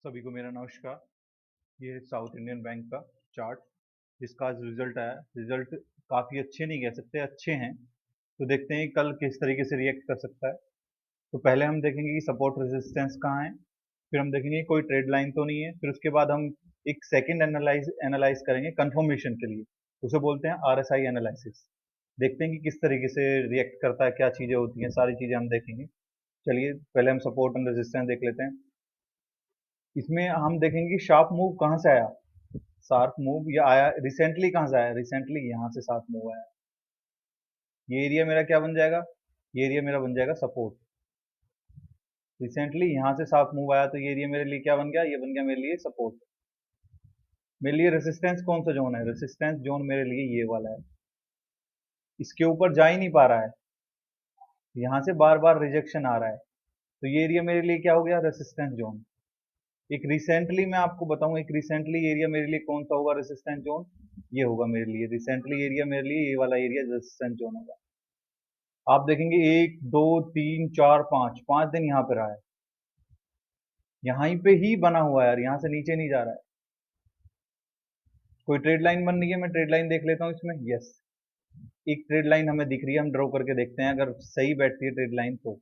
सभी को मेरा नमस्कार। ये है साउथ इंडियन बैंक का चार्ट जिसका आज रिजल्ट आया। रिजल्ट काफ़ी अच्छे नहीं कह सकते, अच्छे हैं। तो देखते हैं कल किस तरीके से रिएक्ट कर सकता है। तो पहले हम देखेंगे कि सपोर्ट रेजिस्टेंस कहाँ है, फिर हम देखेंगे कोई ट्रेड लाइन तो नहीं है, फिर उसके बाद हम एक सेकंड एनालाइज करेंगे कंफर्मेशन के लिए। उसे बोलते हैं आरएसआई एनालिसिस। देखते हैं कि किस तरीके से रिएक्ट करता है, क्या चीज़ें होती हैं, सारी चीज़ें हम देखेंगे। चलिए पहले हम सपोर्ट एंड रेजिस्टेंस देख लेते हैं। इसमें हम देखेंगे कि शार्प मूव कहाँ से आया। शार्प मूव ये आया रिसेंटली, कहाँ से आया, रिसेंटली यहाँ से शार्प मूव आया। ये एरिया मेरा क्या बन जाएगा, ये एरिया मेरा बन जाएगा सपोर्ट। रिसेंटली यहाँ से शार्प मूव आया तो ये एरिया मेरे लिए क्या बन गया, ये बन गया मेरे लिए सपोर्ट। मेरे लिए रेसिस्टेंस कौन सा जोन है, रेसिस्टेंस जोन मेरे लिए ये वाला है। इसके ऊपर जा ही नहीं पा रहा है, यहाँ से बार बार रिजेक्शन आ रहा है, तो ये एरिया मेरे लिए क्या हो गया, रेसिस्टेंस जोन। एक रिसेंटली मैं आपको बताऊं, एक रिसेंटली एरिया मेरे लिए कौन सा होगा, रेसिस्टेंस जोन ये होगा मेरे लिए। रिसेंटली एरिया मेरे लिए ये वाला एरिया रेसिस्टेंस जोन होगा। आप देखेंगे 1 2 3 4 5 दिन यहाँ पे रहा है, यहाँ पे ही बना हुआ है यार, यहाँ से नीचे नहीं जा रहा है। कोई ट्रेड लाइन बन रही है, मैं ट्रेड लाइन देख लेता हूँ इसमें। यस, एक ट्रेड लाइन हमें दिख रही है, हम ड्रॉ करके देखते हैं अगर सही बैठती है ट्रेड लाइन तो।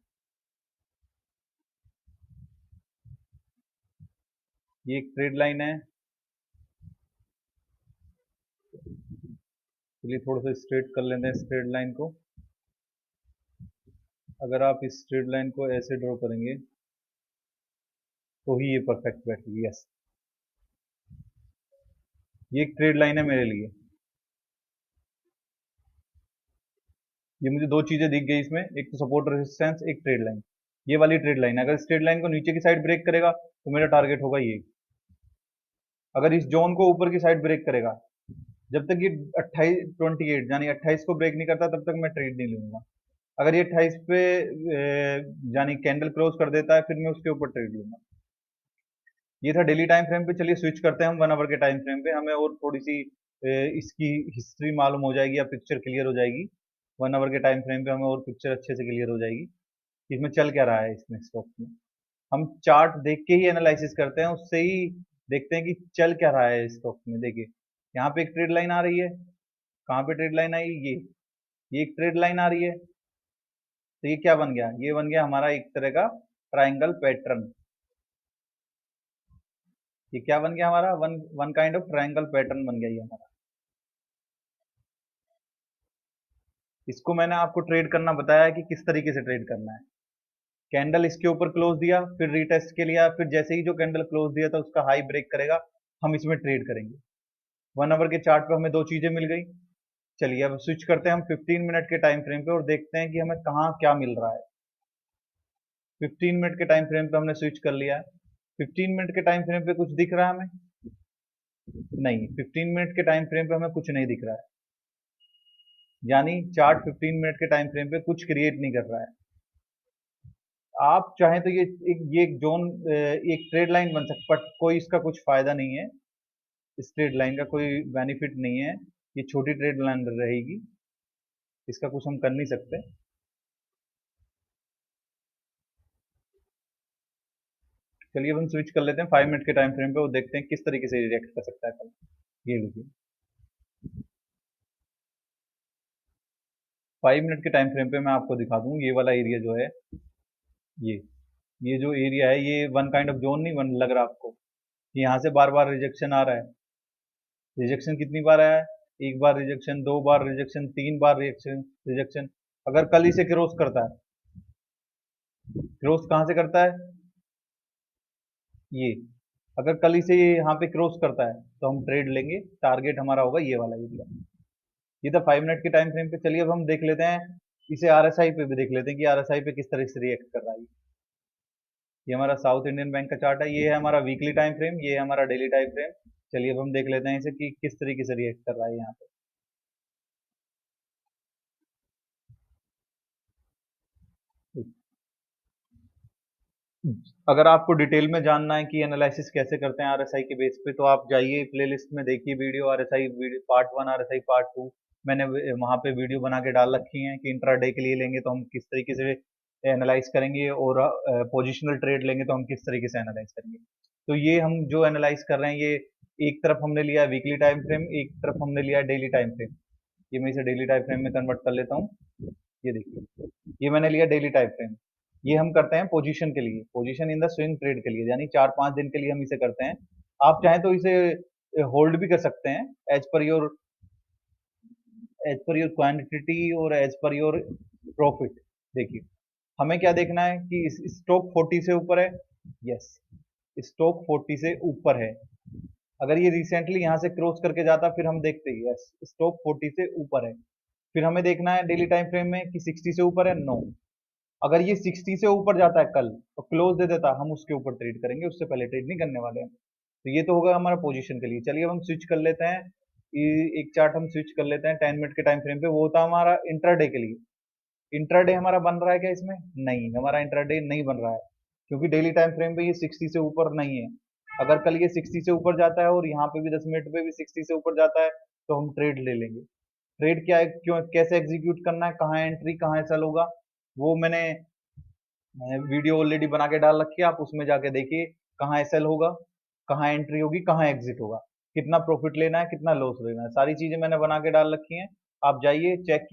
ये एक ट्रेड लाइन है। चलिए थोड़ा सा स्ट्रेट कर लेते हैं इस ट्रेड लाइन को। अगर आप इस ट्रेड लाइन को ऐसे ड्रॉ करेंगे तो ही ये परफेक्ट बैठेगी। यस, ये एक ट्रेड लाइन है मेरे लिए। ये मुझे दो चीजें दिख गई इसमें, एक तो सपोर्ट रेजिस्टेंस, एक ट्रेड लाइन। ये वाली ट्रेड लाइन, अगर इस ट्रेड लाइन को नीचे की साइड ब्रेक करेगा तो मेरा टारगेट होगा ये। अगर इस जोन को ऊपर की साइड ब्रेक करेगा, जब तक ये 28 यानी 28 को ब्रेक नहीं करता तब तक मैं ट्रेड नहीं लूंगा। अगर ये 28 पे यानी कैंडल क्लोज कर देता है फिर मैं उसके ऊपर ट्रेड लूंगा। ये था डेली टाइम फ्रेम पे। चलिए स्विच करते हैं हम 1 आवर के टाइम फ्रेम पे, हमें और थोड़ी सी इसकी हिस्ट्री मालूम हो जाएगी या पिक्चर क्लियर हो जाएगी। 1 आवर के टाइम फ्रेम पे हमें और पिक्चर अच्छे से क्लियर हो जाएगी कि इसमें चल क्या रहा है, इसमें स्टॉक में। हम चार्ट देख के ही एनालिसिस करते हैं, उससे ही देखते हैं कि चल क्या रहा है स्टॉक में। देखिए यहाँ पे एक ट्रेड लाइन आ रही है, कहाँ पे ट्रेड लाइन आई, ये एक ट्रेड लाइन आ रही है। तो ये क्या बन गया, ये बन गया हमारा एक तरह का ट्राइंगल पैटर्न। ये क्या बन गया हमारा, one one kind of triangle pattern बन गया ये हमारा। इसको मैंने आपको ट्रेड करना बताया कि किस तरीके से ट्रेड करना है। कैंडल इसके ऊपर क्लोज दिया, फिर रीटेस्ट के लिया, फिर जैसे ही जो कैंडल क्लोज दिया था उसका हाई ब्रेक करेगा, हम इसमें ट्रेड करेंगे। 1 आवर के चार्ट पे हमें दो चीजें मिल गई। चलिए अब स्विच करते हैं हम 15 मिनट के टाइम फ्रेम पे और देखते हैं कि हमें कहाँ क्या मिल रहा है। 15 मिनट के टाइम फ्रेम पे हमने स्विच कर लिया है। 15 मिनट के टाइम फ्रेम पे कुछ दिख रहा है हमें, नहीं। 15 मिनट के टाइम फ्रेम पे हमें कुछ नहीं दिख रहा है, यानी चार्ट 15 मिनट के टाइम फ्रेम पे कुछ क्रिएट नहीं कर रहा है। आप चाहें तो ये एक जोन, एक ट्रेड लाइन बन सकता, बट कोई इसका कुछ फायदा नहीं है। इस ट्रेड लाइन का कोई बेनिफिट नहीं है, ये छोटी ट्रेड लाइन रहेगी, इसका कुछ हम कर नहीं सकते। चलिए अब हम स्विच कर लेते हैं 5 मिनट के टाइम फ्रेम पे और देखते हैं किस तरीके से रिएक्ट कर सकता है कल। ये लीजिए 5 मिनट के टाइम फ्रेम पे मैं आपको दिखा दूं, ये वाला एरिया जो है, ये ये जो एरिया है, ये वन काइंड ऑफ जोन नहीं बन लग रहा आपको। यहाँ से बार बार रिजेक्शन आ रहा है। रिजेक्शन कितनी बार आया है, एक बार रिजेक्शन, दो बार रिजेक्शन, तीन बार रिजेक्शन रिजेक्शन। अगर कल इसे क्रॉस करता है, क्रॉस कहाँ से करता है, ये अगर कल इसे यहाँ पे क्रॉस करता है तो हम ट्रेड लेंगे, टारगेट हमारा होगा ये वाला एरिया। ये था 5 मिनट के टाइम फ्रेम पे। चलिए अब हम देख लेते हैं इसे आरएसआई पे भी देख लेते हैं कि आरएसआई पे किस तरह से रिएक्ट कर रहा है। ये हमारा साउथ इंडियन बैंक का चार्ट है, ये है हमारा वीकली टाइम फ्रेम, ये है हमारा डेली टाइम फ्रेम। चलिए अब हम देख लेते हैं इसे कि किस तरीके से रिएक्ट कर रहा है यहाँ पे। अगर आपको डिटेल में जानना है कि एनालिसिस कैसे करते हैं आरएसआई के बेस पे, तो आप जाइए प्लेलिस्ट में, देखिए video RSI video part 1, RSI part 2। मैंने वहाँ पे वीडियो बना के डाल रखी हैं कि इंट्राडे के लिए लेंगे तो हम किस तरीके से एनालाइज करेंगे, और पोजिशनल ट्रेड लेंगे तो हम किस तरीके से एनालाइज करेंगे। तो ये हम जो एनालाइज कर रहे हैं, ये एक तरफ हमने लिया है वीकली टाइम फ्रेम, एक तरफ हमने लिया है डेली टाइम फ्रेम। ये मैं इसे डेली टाइम फ्रेम में कन्वर्ट कर लेता हूँ। ये देखिए, ये मैंने लिया डेली टाइम फ्रेम। ये हम करते हैं पोजीशन के लिए, position in the swing trade के लिए, यानी 4-5 दिन के लिए हम इसे करते हैं। आप चाहें तो इसे होल्ड भी कर सकते हैं एज पर योर क्वांटिटी और एज पर योर प्रॉफिट। देखिए, हमें क्या देखना है कि स्टॉक 40 से ऊपर है। यस, स्टॉक 40 से ऊपर है। अगर ये रिसेंटली यहाँ से क्रॉस करके जाता, फिर हम देखते हैं यस स्टॉक 40 से ऊपर है। फिर हमें देखना है डेली टाइम फ्रेम में कि 60 से ऊपर है। नो, अगर ये 60 से ऊपर जाता है कल तो क्लोज दे देता, हम उसके ऊपर ट्रेड करेंगे, उससे पहले ट्रेड नहीं करने वाले हैं। तो ये तो होगा हमारा पोजीशन के लिए। चलिए अब हम स्विच कर लेते हैं, एक चार्ट हम स्विच कर लेते हैं 10 मिनट के टाइम फ्रेम पे। वो होता है हमारा इंट्राडे के लिए। इंट्राडे हमारा बन रहा है क्या इसमें? नहीं, हमारा इंट्राडे नहीं बन रहा है, क्योंकि डेली टाइम फ्रेम पे ये 60 से ऊपर नहीं है। अगर कल ये 60 से ऊपर जाता है और यहाँ पे भी 10 मिनट पे भी 60 से ऊपर जाता है, तो हम ट्रेड ले लेंगे। ट्रेड क्या है, क्यों, कैसे एग्जीक्यूट करना है, कहाँ एंट्री कहाँ सेल होगा, वो मैंने वीडियो ऑलरेडी बना के डाल रखी है, आप उसमें जाके देखिए कहाँ सेल होगा, कहाँ एंट्री होगी, कहाँ एग्जिट होगा, कितना प्रॉफिट लेना है, कितना लॉस लेना है, सारी चीजें मैंने बना के डाल रखी हैं। आप जाइए चेक कीजिए।